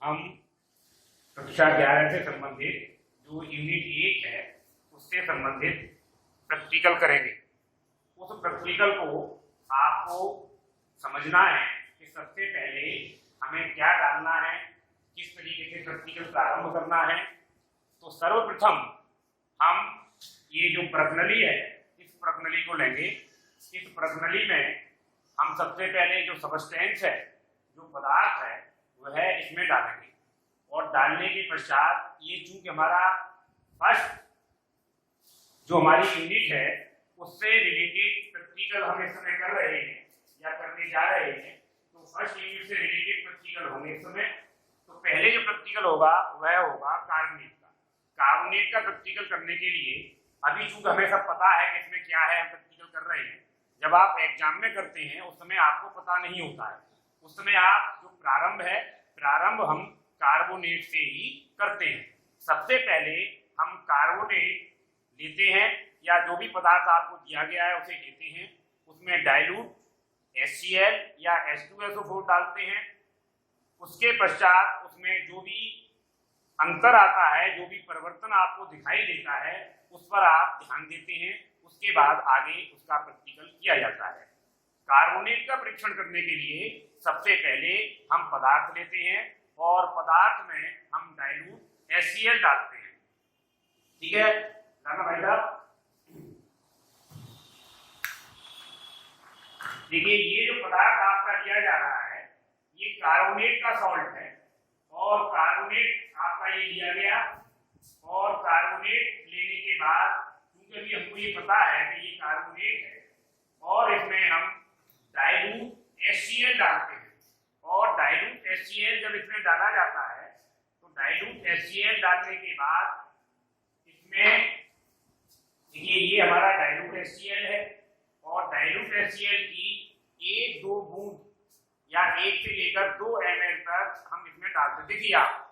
हम कक्षा 11 से संबंधित जो यूनिट 1 है उससे संबंधित प्रैक्टिकल करेंगे। उस प्रैक्टिकल को आपको समझना है कि सबसे पहले हमें क्या डालना है, किस तरीके से प्रैक्टिकल प्रारंभ करना है। तो सर्वप्रथम हम ये जो प्रश्नली है इस प्रश्नली को लेंगे। इस प्रश्नली में हम सबसे पहले जो सबस्टेंस है, जो पदार्थ है, वह इसमें डालेंगे और डालने के पश्चात ये चूंकि हमारा फर्स्ट जो हमारी यूनिट है उससे रिलेटेड प्रैक्टिकल हम इस समय कर रहे हैं या करने जा रहे हैं, तो फर्स्ट यूनिट से रिलेटेड प्रैक्टिकल होंगे इस समय। तो पहले जो प्रैक्टिकल होगा वह होगा कार्बोनेट का। कार्बोनेट का प्रैक्टिकल करने के लिए अभी चूंकि हमें सब पता है कि इसमें क्या है, हम प्रैक्टिकल कर रहे हैं। जब आप एग्जाम में करते हैं उस समय आपको पता नहीं होता है, उस समय आप जो प्रारंभ हम कार्बोनेट से ही करते हैं। सबसे पहले हम कार्बोनेट लेते हैं या जो भी पदार्थ आपको दिया गया है उसे लेते हैं, उसमें डाइल्यूट HCl या H2SO4 डालते हैं। उसके पश्चात उसमें जो भी अंतर आता है, जो भी परिवर्तन आपको दिखाई देता है, उस पर आप ध्यान देते हैं। उसके बाद आगे उसका प्रैक्टिकल किया जाता है। कार्बोनेट का परीक्षण करने के लिए सबसे पहले हम पदार्थ लेते हैं और पदार्थ में हम डाइल्यूट HCl डालते हैं। ठीक है राना भाई साहब, देखिए ये जो पदार्थ आपका दिया जा रहा है ये कार्बोनेट का सॉल्ट है और कार्बोनेट आपका ये लिया गया और कार्बोनेट लेने के बाद क्योंकि अभी हमको ये पता है कि ये कार्बोनेट है और इसमें हम डाइल्यूट HCl डालते हैं। और डाइल्यूट HCl जब इसमें डाला जाता है तो डाइल्यूट HCl डालने के बाद इसमें देखिए ये हमारा डाइल्यूट HCl है और डाइल्यूट HCl की 1-2 बूंद या 1 से लेकर 2 ml तक हम इसमें डालते हैं। देखिए आप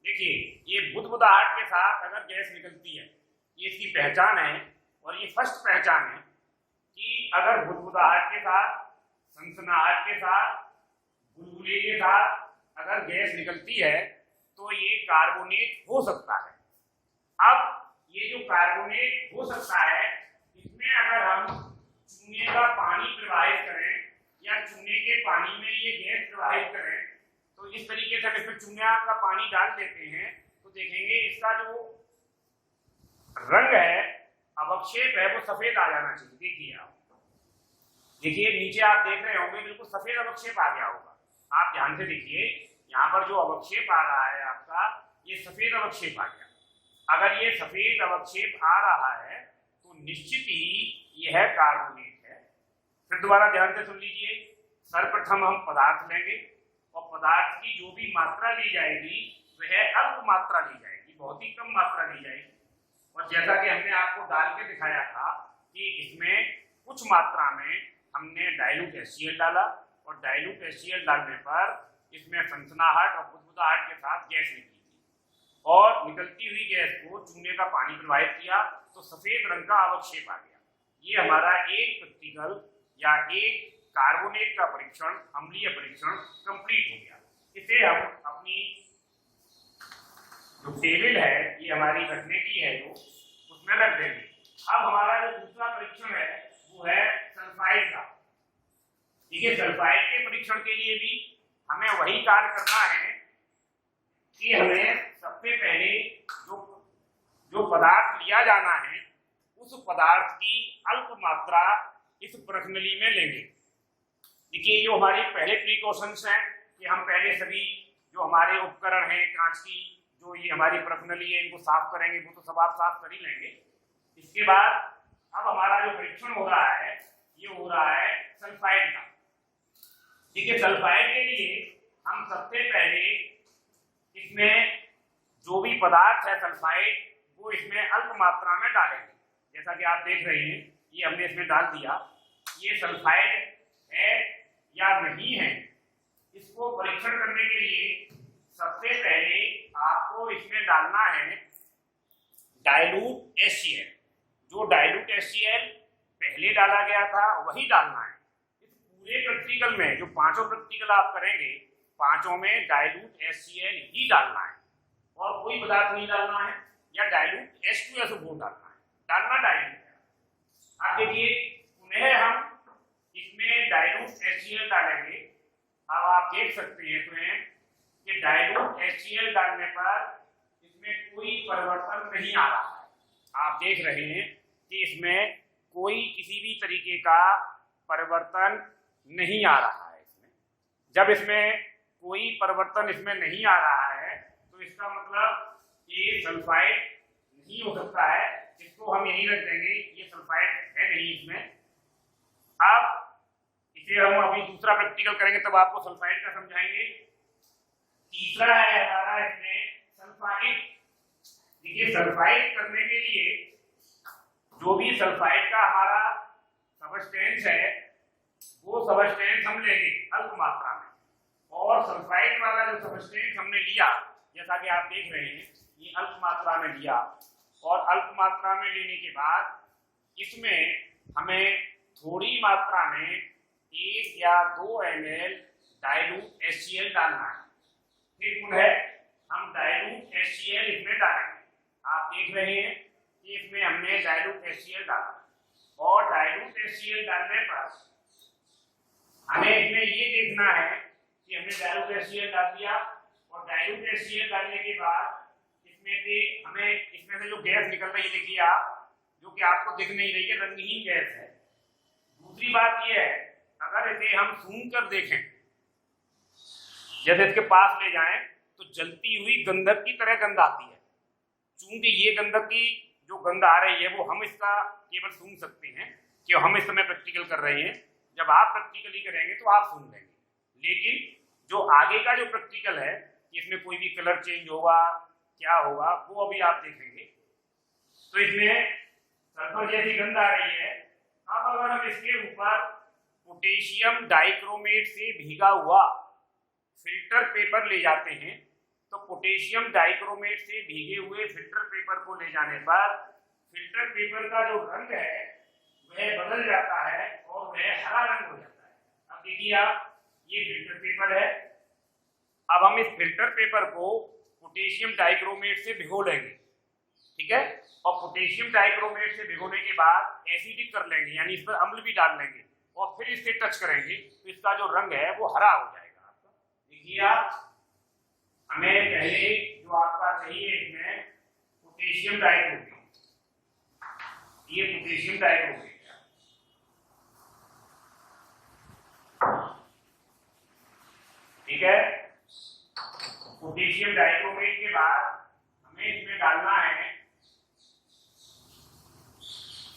देखिए ये बुदबुदाहट के साथ अगर गैस निकलती है, ये इसकी पहचान है और ये फर्स्ट पहचान है कि अगर बुदबुदाहट के साथ, सनसनाहट के साथ, बुलबुले के साथ अगर गैस निकलती है तो ये कार्बोनेट हो सकता है। अब ये जो कार्बोनेट हो सकता है इसमें अगर हम चूने का पानी प्रवाहित करें या चूने के पानी में ये गैस प्रवाहित करें तो इस तरीके से इसमें चूने का पानी डाल देते हैं तो देखेंगे इसका जो रंग है, अवक्षेप है, वो सफेद आ जाना चाहिए। देखिए आप देखिए नीचे आप देख रहे होंगे बिल्कुल सफेद अवक्षेप आ गया होगा। आप ध्यान से देखिए यहाँ पर जो अवक्षेप आ रहा है आपका, ये सफेद अवक्षेप आ गया। अगर ये सफेद अवक्षेप आ रहा है तो निश्चित ही यह कार्बोनेट है। फिर दोबारा ध्यान से सुन लीजिए। सर्वप्रथम हम पदार्थ लेंगे और पदार्थ की जो भी मात्रा ली जाएगी वह अल्प मात्रा ली जाएगी, बहुत ही कम मात्रा ली जाएगी। और जैसा कि हमने आपको डाल के दिखाया था कि इसमें कुछ मात्रा में हमने डाइल्यूट HCl डाला और डाइल्यूट HCl डालने पर इसमें सनसनाहट और बुदबुदाहट के साथ गैस निकली थी और निकलती हुई गैस को चूने का पानी प्रवाहित किया तो सफेद रंग का अवक्षेप आ गया। ये हमारा एक प्रैक्टिकल या एक कार्बोनेट का परीक्षण, अम्लीय परीक्षण कंप्लीट हो गया। इसे हम अपनी जो टेबल है ये हमारी रखने की है जो उसमें रख देंगे। अब हमारा जो दूसरा परीक्षण है वो है सल्फाइड का। ठीक है, सल्फाइड के परीक्षण के लिए भी हमें वही कार्य करना है कि हमें सबसे पहले जो पदार्थ लिया जाना है उस पदार्थ की अल्प मात्रा इस प्रश्नली में लेंगे। देखिए जो हमारे पहले प्रिकॉशंस हैं कि हम पहले सभी जो हमारे उपकरण हैं कांच की, जो ये हमारी प्रश्नली है, इनको साफ करेंगे। वो तो सब आप साफ कर ही लेंगे। इसके बाद अब हमारा जो परीक्षण हो रहा है ये हो रहा है सल्फाइड का। ठीक है, सल्फाइड के लिए हम सबसे पहले इसमें जो भी पदार्थ है सल्फाइड वो इसमें अल्प मात्रा में डालेंगे। जैसा कि आप देख रहे हैं ये हमने इसमें डाल दिया। ये सल्फाइड है या नहीं है, इसको परीक्षण करने के लिए सबसे पहले आपको इसमें डालना है डाइल्यूट HCl। जो डाइल्यूट HCl पहले डाला गया था वही डालना है। इस पूरे प्रैक्टिकल में जो पांचों प्रैक्टिकल आप करेंगे, पांचों में डाइल्यूट HCl ही डालना है और कोई पदार्थ नहीं डालना है, या डाइल्यूट H2SO4 डालना है, डालना डाइल्यूट है। अब देखिए पुनः हम इसमें डाइल्यूट HCl डालेंगे। अब आप देख सकते हैं स्वयं कि डाइल्यूट HCl डालने पर इसमें कोई परिवर्तन नहीं आ रहा है। आप देख रहे हैं कि इसमें कोई किसी भी तरीके का परिवर्तन नहीं आ रहा है। इसमें जब इसमें कोई परिवर्तन इसमें नहीं आ रहा है तो इसका मतलब ये सल्फाइड नहीं हो सकता है, इसको हम यही रख देंगे, ये सल्फाइड है नहीं इसमें। अब इसे हम अभी दूसरा प्रैक्टिकल करेंगे तब आपको सल्फाइड का समझाएंगे। तीसरा है हमारा इसमें सल्फाइड। देखिए सल्फाइड करने के लिए जो भी सल्फाइड का हमारा सबस्टेंस है वो सबस्टेंस हम लेंगे अल्प मात्रा में, और सल्फाइड वाला जो सबस्टेंस हमने लिया जैसा कि आप देख रहे हैं ये अल्प मात्रा में लिया, और अल्प मात्रा में लेने के बाद इसमें हमें थोड़ी मात्रा में 1 या 2 ml डाइल्यूट HCl डालना है। फिर पुनः हम डाइल्यूट HCl इसमें डालेंगे। आप देख रहे हैं कि इसमें हमने डाइल्यूट HCl डाला, और डाइल्यूट HCl डालने पर हमें इसमें ये देखना है कि हमने डाइल्यूट HCl डाल दिया, और डाइल्यूट HCl डालने के बाद इसमें से जो गैस निकल रही है देखिए आप, जो कि आपको दिख नहीं रही है, रंगहीन गैस है। दूसरी बात ये है अगर इसे हम सूंघ कर देखें, जैसे इसके पास ले जाएं तो जलती हुई गंधक की तरह गंध आती है। चूंकि ये गंधक की जो गंध आ रही है वो हम इसका केवल सूंघ सकते हैं, कि हम इस समय प्रैक्टिकल कर रहे हैं। जब आप प्रैक्टिकली करेंगे तो आप सूंघ लेंगे, लेकिन जो आगे का जो प्रैक्टिकल है इसमें कोई भी कलर चेंज होगा क्या होगा वो अभी आप देखेंगे। तो इसमें सल्फर जैसी गंध आ रही है। अब अगर हम इसके ऊपर पोटेशियम डाइक्रोमेट से भीगा हुआ फिल्टर पेपर ले जाते हैं तो पोटेशियम डाइक्रोमेट से भीगे हुए फिल्टर पेपर को ले जाने पर फिल्टर पेपर का जो रंग है वह बदल जाता है और वह हरा रंग हो जाता है। अब देखिए आप, ये फिल्टर पेपर है। अब हम इस फिल्टर पेपर को पोटेशियम डाइक्रोमेट से भिगो लेंगे, ठीक है, और पोटेशियम डाइक्रोमेट से भिगोने के बाद एसिडिक कर लेंगे, यानी इस पर अम्ल भी डाल लेंगे, और फिर इससे टच करेंगे तो इसका जो रंग है वो हरा हो जाएगा आपका। देखिए आप, हमें पहले जो आपका चाहिए इसमें पोटेशियम डाइक्रोमेट, ये पोटेशियम डाइक्रोमेट, ठीक है। पोटेशियम डाइक्रोमेट के बाद हमें इसमें डालना है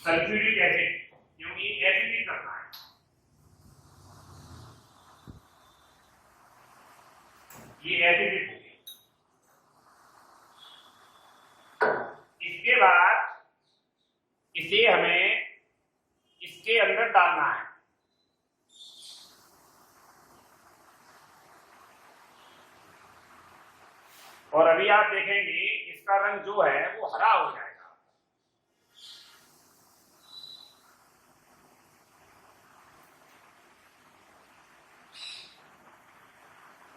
सल्फ्यूरिक एसिड, क्योंकि एसिडिक करना है। ये एसिडिक हो गई। इसके बाद इसे हमें इसके अंदर डालना है, और अभी आप देखेंगे इसका रंग जो है वो हरा हो जाएगा।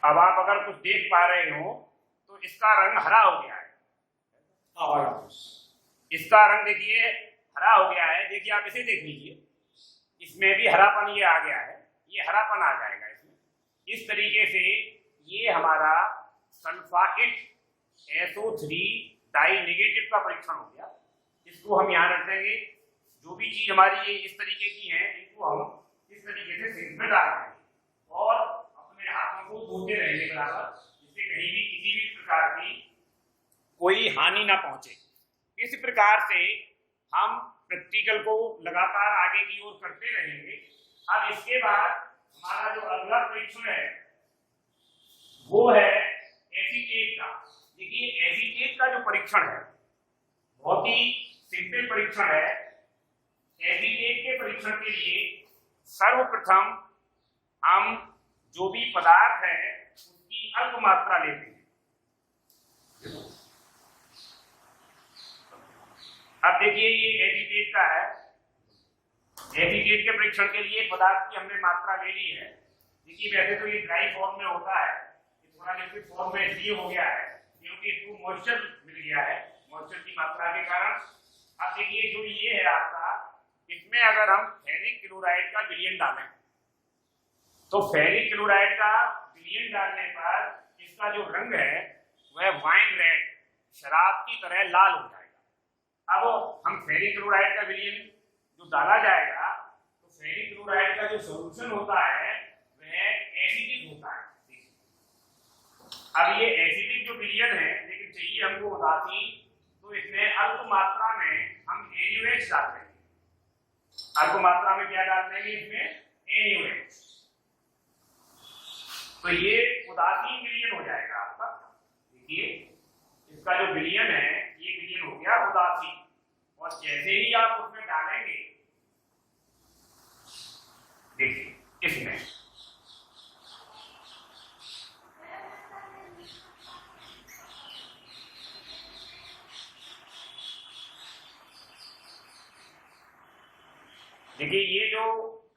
अब आप अगर कुछ देख पा रहे हो तो इसका रंग हरा हो गया है। इसका रंग देखिए हरा हो गया है। देखिए आप इसे देख लीजिए, इसमें भी हरापन ये आ गया है, ये हरापन आ जाएगा इसमें। इस तरीके से ये हमारा सल्फाइड SO3 डाई नेगेटिव का परीक्षण हो गया। इसको हम यहाँ रख देंगे। जो भी चीज हमारी ये इस तरीके की है इनको हम इस तरीके से सिंक में डाल देंगे और अपने हाथों को धोते रहेंगे बराबर, जिससे कहीं भी किसी भी प्रकार की कोई हानि ना पहुंचे। इस प्रकार से हम प्रैक्टिकल को लगातार आगे की ओर करते रहेंगे। अब इसके बाद हमारा जो अगला परीक्षण है वो है एसीटेट का। देखिए एसीटेट का जो परीक्षण है बहुत ही सिंपल परीक्षण है। एसीटेट के परीक्षण के लिए सर्वप्रथम हम जो भी पदार्थ है उसकी अल्प मात्रा लेते हैं। अब देखिए ये एसीटेट का है। एसीटेट के परीक्षण के लिए पदार्थ की हमने मात्रा ले ली है। देखिए वैसे तो ये ड्राई फॉर्म में होता है, थोड़ा लिक्विड फॉर्म में इसलिए हो गया है क्योंकि इसको मॉइस्चर मिल गया है, मॉइस्चर की मात्रा के कारण। अब देखिए जो ये है आपका, इसमें अगर हम फेरिक क्लोराइड का विलयन डालें तो फेरिक क्लोराइड का विलयन डालने पर इसका जो रंग है वह वाइन रेड, शराब की तरह लाल हो जाएगा। अब हम फेरिक क्लोराइड का विलयन जो डाला जाएगा तो फेरिक क्लोराइड का जो सॉल्यूशन होता है वह एसिडिक होता है। अब ये एसिडिक जो विलयन है, लेकिन चाहिए हमको उदासी, तो इसमें अल्प मात्रा में हम NaOH डाल देंगे। अल्प मात्रा में क्या डाल देंगे इसमें? NaOH। तो ये उदासीन विलयन हो जाएगा आपका। देखिए इसका जो विलयन है ये विलयन हो गया उदासीन, और जैसे ही आप उसमें डालेंगे, देखिए इसमें देखिए ये जो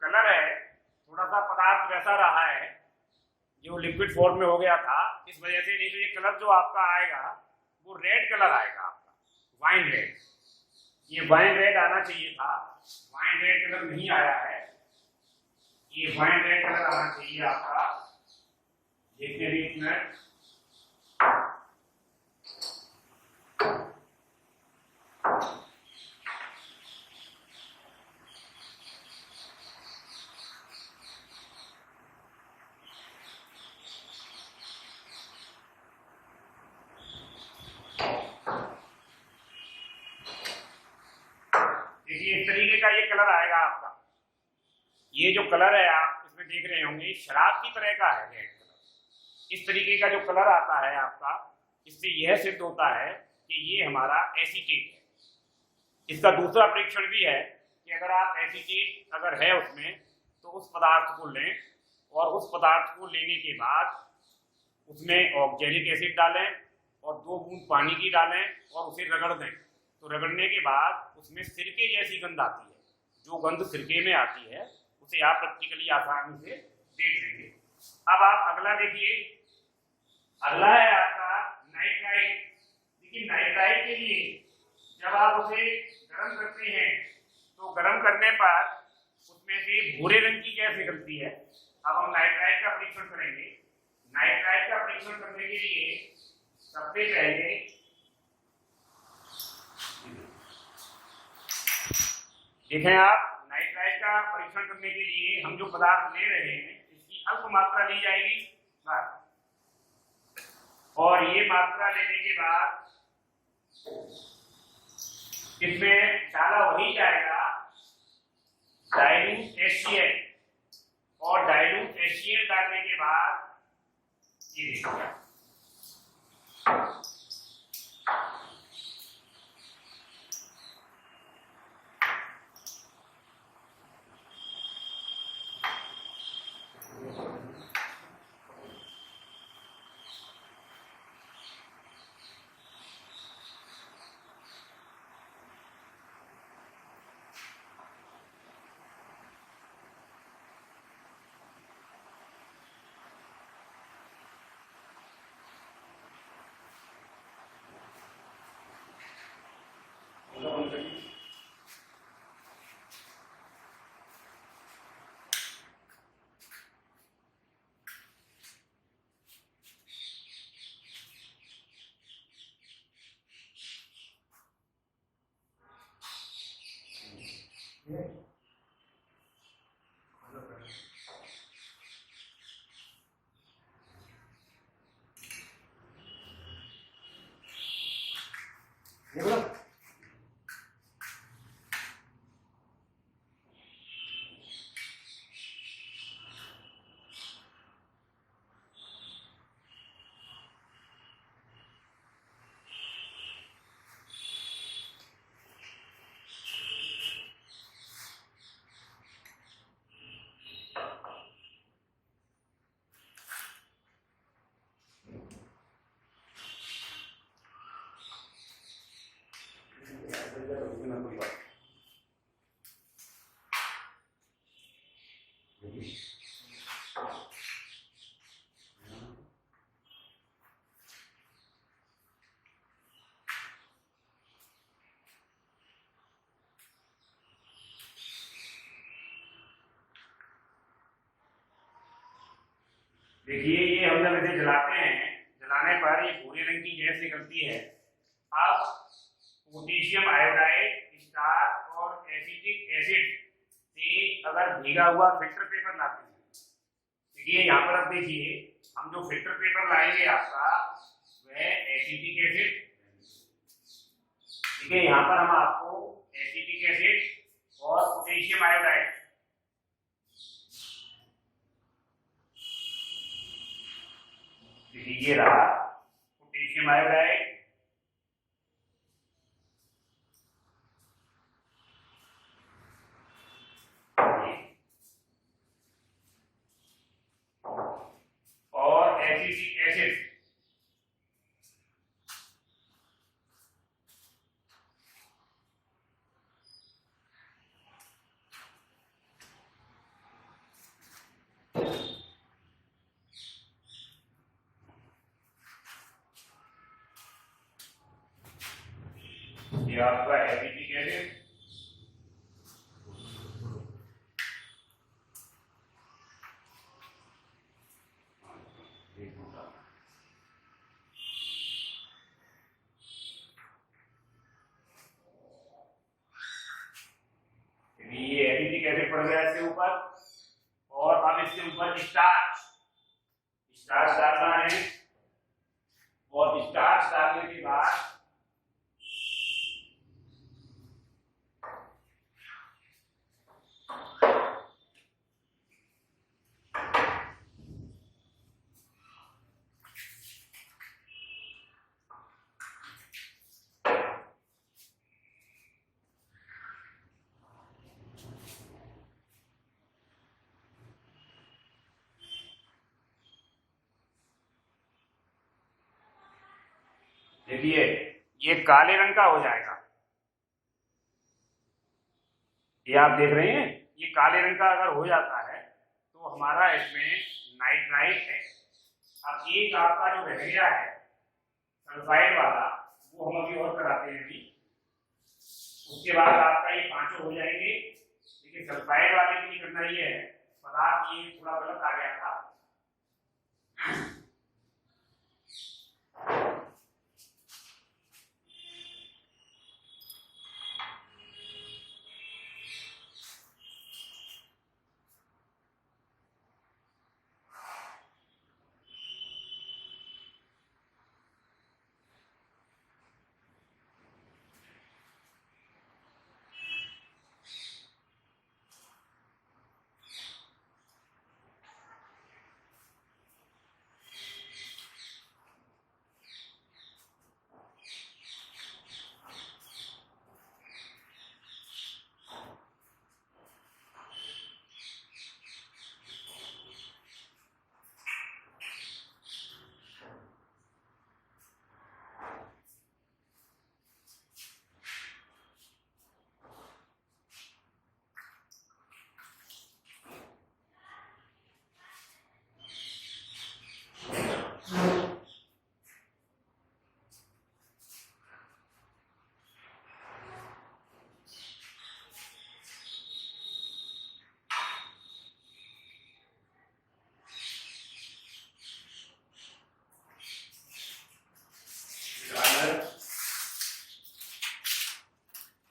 कलर है थोड़ा सा पदार्थ वैसा रहा है जो लिक्विड फॉर्म में हो गया था, इस वजह से। नहीं तो ये कलर जो आपका आएगा वो रेड कलर आएगा आपका, वाइन रेड। ये वाइन रेड आना चाहिए था, वाइन रेड कलर नहीं आया है। ये वाइन रेड कलर आना चाहिए आपका। देखते हैं इसमें इस तरीके का ये कलर आएगा आपका। ये जो कलर है आप इसमें देख रहे होंगे शराब की तरह का है रेड कलर। इस तरीके का जो कलर आता है आपका, इससे यह सिद्ध होता है कि ये हमारा एसीटेट है। इसका दूसरा परीक्षण भी है कि अगर आप एसीटेट अगर है उसमें तो उस पदार्थ को लें, और उस पदार्थ को लेने के बाद उसमें ऑक्जेलिक एसिड डालें और 2 बूंद पानी की डालें और उसे रगड़ दें। तो रगड़ने के बाद उसमें सिरके जैसी गंध आती है। जो गंध सिरके में आती है उसे आप प्रैक्टिकली आसानी से देख लेंगे। अब आप अगला देखिए, अगला है आपका नाइट्राइट। देखिए नाइट्राइट के लिए जब आप उसे गर्म करते हैं तो गर्म करने पर उसमें से भूरे रंग की गैस निकलती है। अब हम नाइट्राइट का परीक्षण करेंगे। नाइट्राइट का परीक्षण करने के लिए सबसे पहले देखें आप, नाइट्राइट का परीक्षण करने के लिए हम जो पदार्थ ले रहे हैं इसकी अल्प मात्रा ली जाएगी बस, और ये मात्रा लेने के बाद इसमें डाला वही जाएगा डाइल्यूट HCl, और डाइल्यूट HCl डालने के बाद ये देखिए देखिए ये हम जब इसे जलाते हैं, जलाने पर ये भूरे रंग की गैस निकलती है। अब पोटेशियम आयोडाइड स्टार्च और एसिटिक एसिड से अगर भीगा हुआ फिल्टर पेपर लाते हैं, देखिए यहाँ पर अब देखिए हम जो फिल्टर पेपर लाएंगे आपका वह एसिटिक एसिड, ठीक है। यहाँ पर हम आपको एसिटिक एसिड और पोटेशियम आयोडाइड, देखिए ये रहा पोटेशियम आयोडाइड और एसिटिक एसिड, ये आपका एसिटिक एसिड ये एसिटिक एसिड पड़ गया इसके ऊपर। और अब इसके ऊपर स्टार्च, स्टार्च डालना है और स्टार्च डालने के बाद देखिए ये काले रंग का हो जाएगा, ये आप देख रहे हैं ये काले रंग का अगर हो जाता है तो हमारा इसमें नाइट्राइट है। अब एक आपका जो रह गया है सल्फाइड वाला, वो हम अभी और कराते हैं अभी, उसके बाद आपका ये पांचों हो जाएंगे। लेकिन सल्फाइड वाले के लिए करना ये है, पदार्थ ये थोड़ा गलत आ गया था,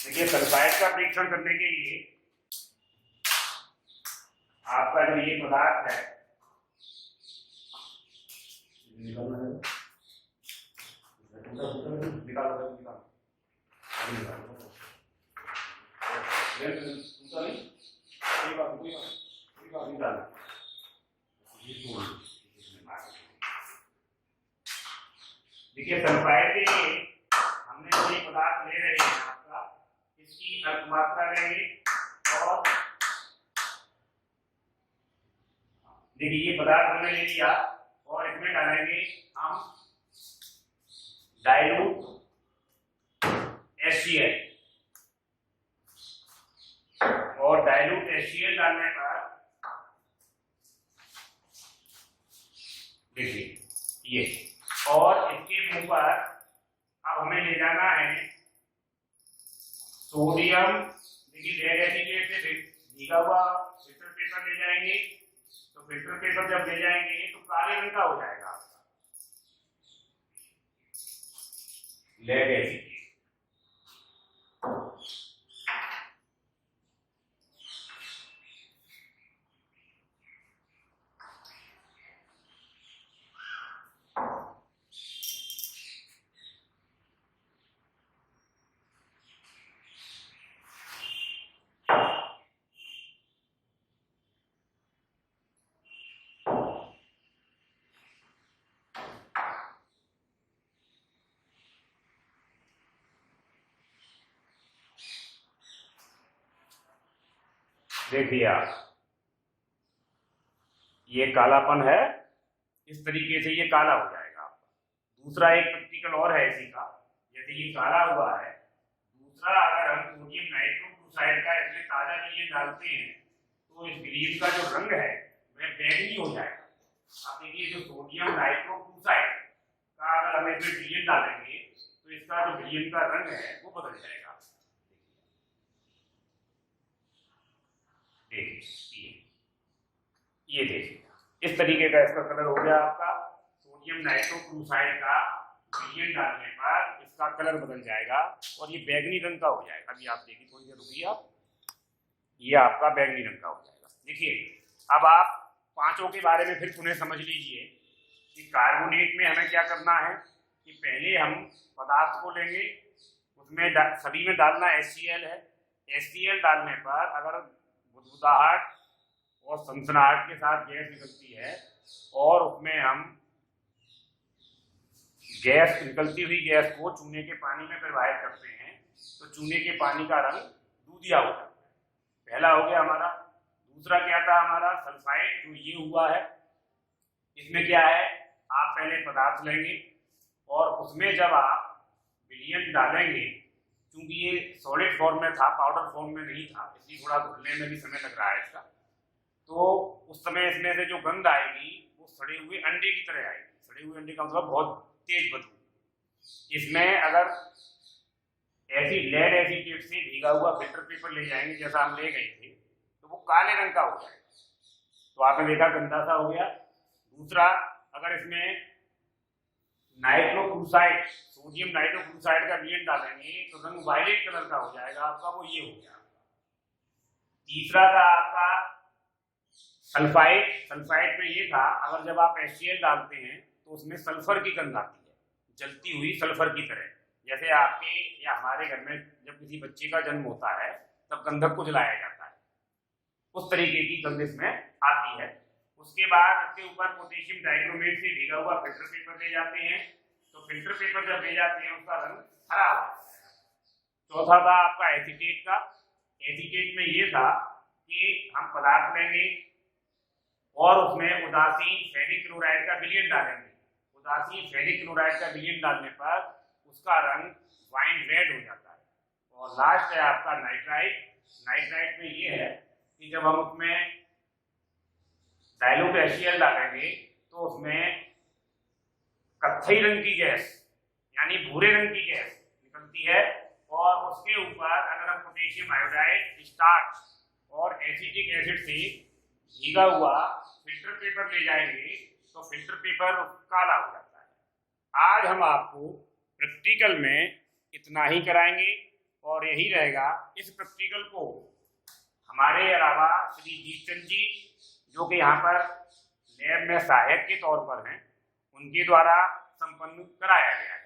देखिए सल्फाइड का परीक्षण करने के लिए आपका जो ये पदार्थ है देखिए सल्फाइड के लिए हमने जो ये पदार्थ ले रहे हैं आपका, इसकी मात्रा लेंगे और देखिए ये पदार्थ हमने ले लिया और इसमें डालेंगे हम डाइल्यूट HCl और डाइल्यूट HCl डालने पर देखिए ये, और इसके मुंह पर अब हमें ले जाना है सोडियम, देखिए लेड एसिड से भीगा हुआ फिल्टर पेपर ले जाएंगे। तो फिल्टर पेपर जब ले जाएंगे तो काले रंग का हो जाएगा आपका लेड एसिड। देखिए आप, ये कालापन है, इस तरीके से ये काला हो जाएगा आपका। दूसरा एक प्रैक्टिकल और है इसी का, जैसे ये काला हुआ है, दूसरा अगर हम सोडियम नाइट्रोक्लोराइड का इसमें ताजा विलयन डालते हैं तो इस विलयन का जो रंग है वह बैंगनी हो जाएगा। आप देखिए जो सोडियम नाइट्रोक्लोराइड का अगर हम इसमें विलयन डालेंगे तो इसका जो विलयन का रंग है वो बदल जाएगा। ये देखिए इस तरीके का इसका कलर हो गया आपका। सोडियम नाइट्रोक्लोराइड का विलयन डालने पर इसका कलर बदल जाएगा और ये बैंगनी रंग का हो जाएगा। अभी आप देखिए, थोड़ी देर रुकिए आप, ये आपका बैंगनी रंग का हो जाएगा। देखिए अब आप पांचों के बारे में फिर पुनः समझ लीजिए कि कार्बोनेट में हमें क्या करना है कि पहले हम पदार्थ को लेंगे, उसमें सभी में डालना HCl है। HCl डालने पर अगर बुदबुदाहट और सनसनाहट के साथ गैस निकलती है और उसमें हम गैस निकलती हुई गैस को चूने के पानी में प्रवाहित करते हैं तो चूने के पानी का रंग दूधिया हो जाता है। पहला हो गया हमारा। दूसरा क्या था हमारा सल्फाइड, जो ये हुआ है, इसमें क्या है, आप पहले पदार्थ लेंगे और उसमें जब आप विलयन डालेंगे, क्योंकि ये सॉलिड फॉर्म में था, पाउडर फॉर्म में नहीं था, इसलिए थोड़ा घुलने में भी समय लग रहा है इसका, तो उस समय इसमें से जो गंध आएगी वो सड़े हुए अंडे की तरह आएगी। सड़े हुए अंडे का मतलब बहुत तेज बदबू। इसमें अगर ऐसी लेड एसिड से भीगा हुआ फिल्टर पेपर ले जाएंगे जैसा हम ले गए थे तो वो काले रंग का हो जाएगा। तो आपने देखा गंदा सा हो गया। दूसरा, अगर इसमें नाइट्रोक्लोराइड, सोडियम नाइट्रोक्लोराइड का विलयन डालेंगे तो रंग वायलेट कलर का हो जाएगा आपका, वो ये हो गया। तीसरा था आपका सल्फाइड। सल्फाइड में ये था, अगर जब आप HCl डालते हैं तो उसमें सल्फर की गंध आती है, जलती हुई सल्फर की तरह। जैसे आपके या हमारे घर में जब किसी बच्चे का जन्म होता है तब गंधक को जलाया जाता है, उस तरीके की गंध इसमें आती है। उसके बाद इसके ऊपर पोटेशियम डाइक्रोमेट से भीगा हुआ फिल्टर पेपर ले जाते हैं, तो फिल्टर पेपर जब ले जाते हैं उसका रंग हरा हो जाता है। चौथा था आपका एसीटेट का। एसीटेट में ये था कि हम पदार्थ लेंगे और उसमें उदासीन फेरिक क्लोराइड का विलयन डालेंगे। उदासीन फेरिक क्लोराइड का विलयन डालने पर उसका रंग वाइन रेड हो जाता है। और लास्ट है आपका नाइट्राइट। नाइट्राइट में ये है कि जब हम उसमें डाइल्यूट HCl डालेंगे तो उसमें कत्थई रंग की गैस यानी भूरे रंग की गैस निकलती है और उसके ऊपर अगर हम पोटेशियम आयोडाइड, स्टार्च और एसिटिक एसिड से भीगा हुआ फिल्टर पेपर ले जाएंगे तो फिल्टर पेपर काला हो जाता है। आज हम आपको प्रैक्टिकल में इतना ही कराएंगे और यही रहेगा। इस प्रैक्टिकल को हमारे अलावा श्री जीतचंद जी, जो कि यहाँ पर लैब में सहायक के तौर पर हैं, उनके द्वारा संपन्न कराया गया है।